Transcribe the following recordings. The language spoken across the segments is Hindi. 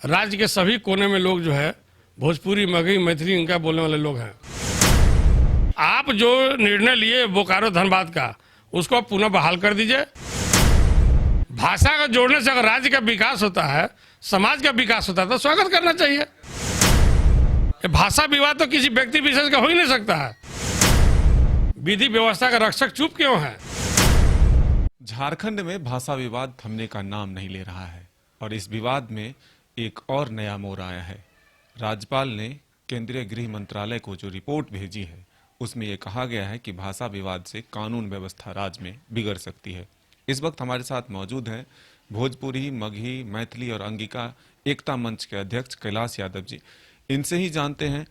राज्य के सभी कोने में लोग जो है भोजपुरी, मगही, मैथिली इनका बोलने वाले लोग हैं। आप जो निर्णय लिए बोकारो धनबाद का, उसको आप पुनः बहाल कर दीजिए। भाषा का जोड़ने से अगर राज्य का विकास होता है, समाज का विकास होता है, तो स्वागत करना चाहिए। भाषा विवाद तो किसी व्यक्ति विशेष का हो ही नहीं सकता है। विधि व्यवस्था का रक्षक चुप क्यों है? झारखंड में भाषा विवाद थमने का नाम नहीं ले रहा है और इस विवाद में एक और नया मोड़ आया है। राज्यपाल ने केंद्रीय गृह मंत्रालय को जो रिपोर्ट भेजी है, उसमें यह कहा गया है कि भाषा विवाद से कानून व्यवस्था राज्य में बिगड़ सकती है। इस वक्त हमारे साथ मौजूद हैं भोजपुरी, मगही, मैथिली और अंगिका एकता मंच के अध्यक्ष कैलाश यादव जी। इनसे ही जानते हैं,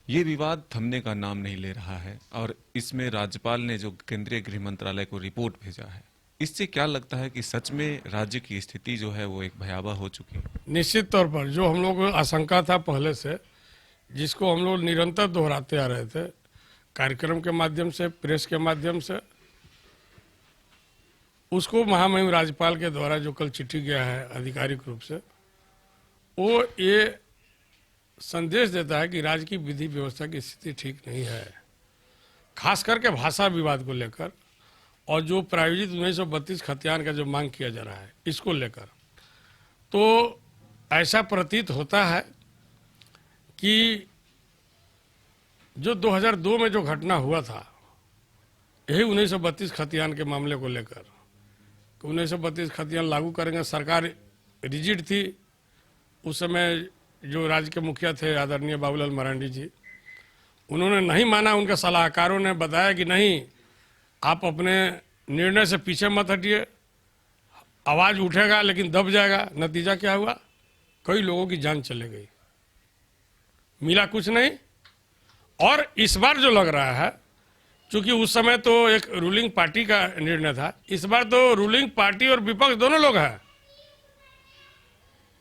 ये विवाद थमने का नाम नहीं ले रहा है और इसमें राज्यपाल ने जो केंद्रीय गृह मंत्रालय को रिपोर्ट भेजा है, इससे क्या लगता है कि सच में राज्य की स्थिति जो है वो एक भयावह हो चुकी है? निश्चित तौर पर जो हम लोग आशंका था पहले से, जिसको हम लोग निरंतर दोहराते आ रहे थे, कार्यक्रम के माध्यम से, प्रेस के माध्यम से, उसको महामहिम राज्यपाल के द्वारा जो कल चिट्ठी गया है आधिकारिक रूप से, वो ये संदेश देता है कि राज्य की विधि व्यवस्था की स्थिति ठीक नहीं है, खास करके भाषा विवाद को लेकर और जो प्रायोजित 1932 खतियान का जो मांग किया जा रहा है, इसको लेकर। तो ऐसा प्रतीत होता है कि जो 2002 में जो घटना हुआ था, यही 1932 खतियान के मामले को लेकर, 1932 खतियान लागू करेंगे, सरकार रिजिड थी। उस समय जो राज्य के मुखिया थे आदरणीय बाबूलाल मरांडी जी, उन्होंने नहीं माना। उनके सलाहकारों ने बताया कि नहीं, आप अपने निर्णय से पीछे मत हटिए, आवाज़ उठेगा लेकिन दब जाएगा। नतीजा क्या हुआ? कई लोगों की जान चले गई, मिला कुछ नहीं। और इस बार जो लग रहा है, क्योंकि उस समय तो एक रूलिंग पार्टी का निर्णय था, इस बार तो रूलिंग पार्टी और विपक्ष दोनों लोग हैं।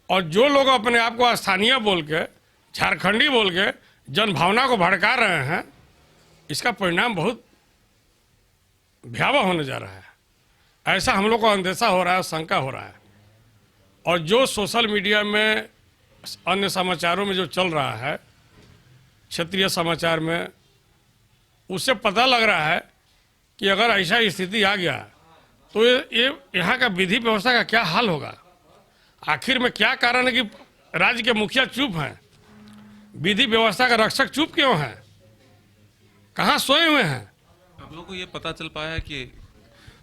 और जो लोग अपने आप को स्थानीय बोल के, झारखंडी बोल के जनभावना को भड़का रहे हैं, इसका परिणाम बहुत भयावह होने जा रहा है। ऐसा हम लोग को अंदेशा हो रहा है, शंका हो रहा है। और जो सोशल मीडिया में, अन्य समाचारों में जो चल रहा है, क्षेत्रीय समाचार में, उससे पता लग रहा है कि अगर ऐसा स्थिति आ गया तो ये यहाँ का विधि व्यवस्था का क्या हाल होगा। आखिर में क्या कारण है कि राज्य के मुखिया चुप हैं, विधि व्यवस्था का रक्षक चुप क्यों है, कहाँ सोए हुए हैं? आप लोगों को ये पता चल पाया कि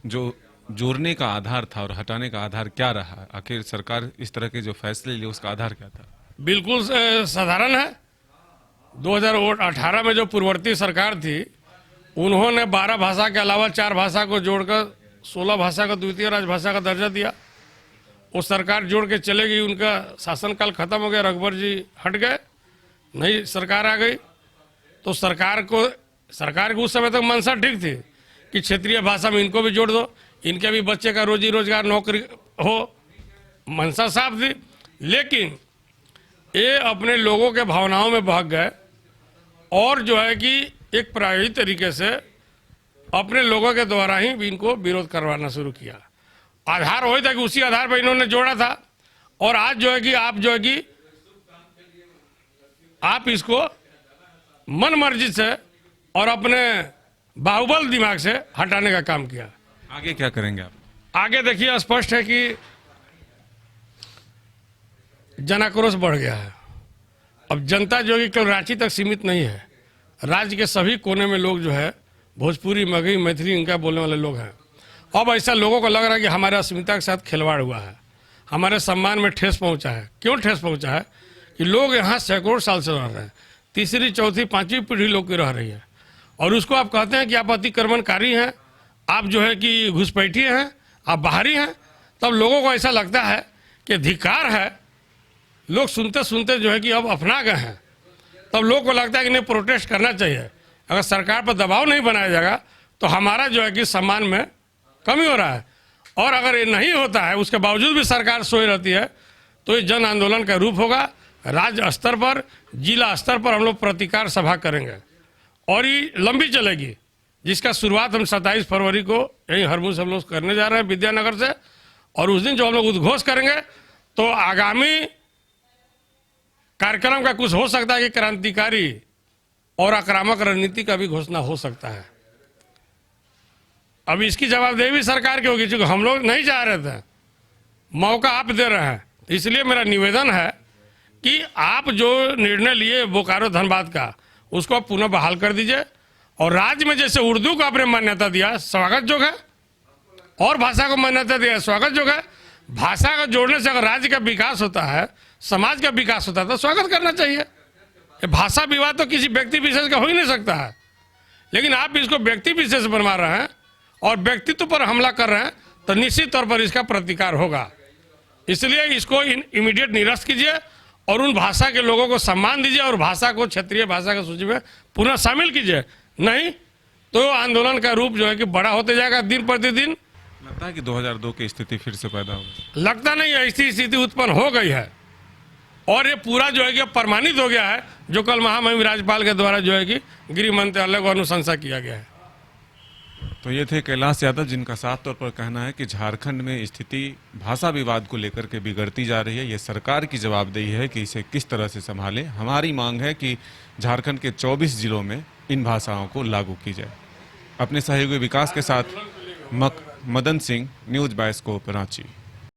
जो जोड़ने का आधार था और हटाने का आधार क्या रहा? आखिर सरकार इस तरह के जो फैसले लिए, उसका आधार क्या था? बिल्कुल साधारण है। 2018 में जो पूर्ववर्ती सरकार थी, उन्होंने 12 भाषा के अलावा 4 भाषा को जोड़कर 16 भाषा को द्वितीय राजभाषा का दर्जा दिया। वो सरकार जोड़ के चले गई, उनका शासनकाल खत्म हो गया, रघुवर जी हट गए, नई सरकार आ गई। तो सरकार की उस समय तक मंशा ठीक थी कि क्षेत्रीय भाषा में इनको भी जोड़ दो, इनके भी बच्चे का रोजी रोजगार, नौकरी हो, मंशा साफ थी। लेकिन ये अपने लोगों के भावनाओं में बहक गए और जो है कि एक प्रायोजित तरीके से अपने लोगों के द्वारा ही इनको विरोध करवाना शुरू किया। आधार वही था कि उसी आधार पर इन्होंने जोड़ा था। और आज जो है कि आप इसको मन मर्जी से और अपने बाहुबल दिमाग से हटाने का काम किया। आगे क्या करेंगे आप? आगे देखिए, स्पष्ट है कि जनाक्रोश बढ़ गया है। अब जनता जो है कि केवल रांची तक सीमित नहीं है, राज्य के सभी कोने में लोग जो है भोजपुरी, मगही, मैथिली इनका बोलने वाले लोग हैं। अब ऐसा लोगों को लग रहा है कि हमारे अस्मिता के साथ खिलवाड़ हुआ है, हमारे सम्मान में ठेस पहुंचा है। क्यों ठेस पहुंचा है? कि लोग यहाँ सैकड़ों साल से रह रहे हैं, तीसरी, चौथी, पांचवी पीढ़ी लोग की रह रही है, और उसको आप कहते हैं कि आप अतिक्रमणकारी हैं, आप जो है कि घुसपैठी हैं, आप बाहरी हैं। तब लोगों को ऐसा लगता है कि धिक्कार है। लोग सुनते सुनते जो है कि अब अपना गए हैं। तब लोग को लगता है कि नहीं, प्रोटेस्ट करना चाहिए। अगर सरकार पर दबाव नहीं बनाया जाएगा तो हमारा जो है कि सम्मान में कमी हो रहा है। और अगर ये नहीं होता है, उसके बावजूद भी सरकार सोई रहती है, तो ये जन आंदोलन का रूप होगा। राज्य स्तर पर, जिला स्तर पर हम लोग प्रतिकार सभा करेंगे और ये लंबी चलेगी, जिसका शुरुआत हम 27 फरवरी को यहीं हरमू से हम लोग करने जा रहे हैं, विद्यानगर से। और उस दिन जो हम लोग उद्घोष करेंगे, तो आगामी कार्यक्रम का कुछ हो सकता है कि क्रांतिकारी और आक्रामक रणनीति का भी घोषणा हो सकता है। अब इसकी जवाबदेही भी सरकार की होगी, क्योंकि हम लोग नहीं चाह रहे थे, मौका आप दे रहे हैं। इसलिए मेरा निवेदन है कि आप जो निर्णय लिए बोकारो धनबाद का, उसको आप पुनः बहाल कर दीजिए। और राज्य में जैसे उर्दू को आपने मान्यता दिया, स्वागत जोग है, और भाषा को मान्यता दिया, स्वागत जोग है। भाषा को जोड़ने से अगर राज्य का विकास होता है, समाज का विकास होता है, तो स्वागत करना चाहिए। ये भाषा विवाद तो किसी व्यक्ति विशेष का हो ही नहीं सकता है, लेकिन आप इसको व्यक्ति विशेष बनवा रहे हैं और व्यक्तित्व पर हमला कर रहे हैं, तो निश्चित तौर पर इसका प्रतिकार होगा। इसलिए इसको इमीडिएट निरस्त कीजिए और उन भाषा के लोगों को सम्मान दीजिए और भाषा को क्षेत्रीय भाषा की सूची में पुनः शामिल कीजिए। नहीं तो आंदोलन का रूप जो है कि बड़ा होते जाएगा दिन प्रतिदिन। लगता है कि 2002 की स्थिति फिर से पैदा होगी? लगता नहीं, ऐसी स्थिति उत्पन्न हो गई है और ये पूरा जो है कि प्रमाणित हो गया है, जो कल महामहिम राज्यपाल के द्वारा जो है कि गृह मंत्रालय को अनुशंसा किया गया है। तो ये थे कैलाश यादव, जिनका साफ तौर पर कहना है कि झारखंड में स्थिति भाषा विवाद को लेकर के बिगड़ती जा रही है। ये सरकार की जवाबदेही है कि इसे किस तरह से संभालें। हमारी मांग है कि झारखंड के 24 जिलों में इन भाषाओं को लागू की जाए। अपने सहयोगी विकास के साथ मदन सिंह, न्यूज बाइस्कोप, रांची।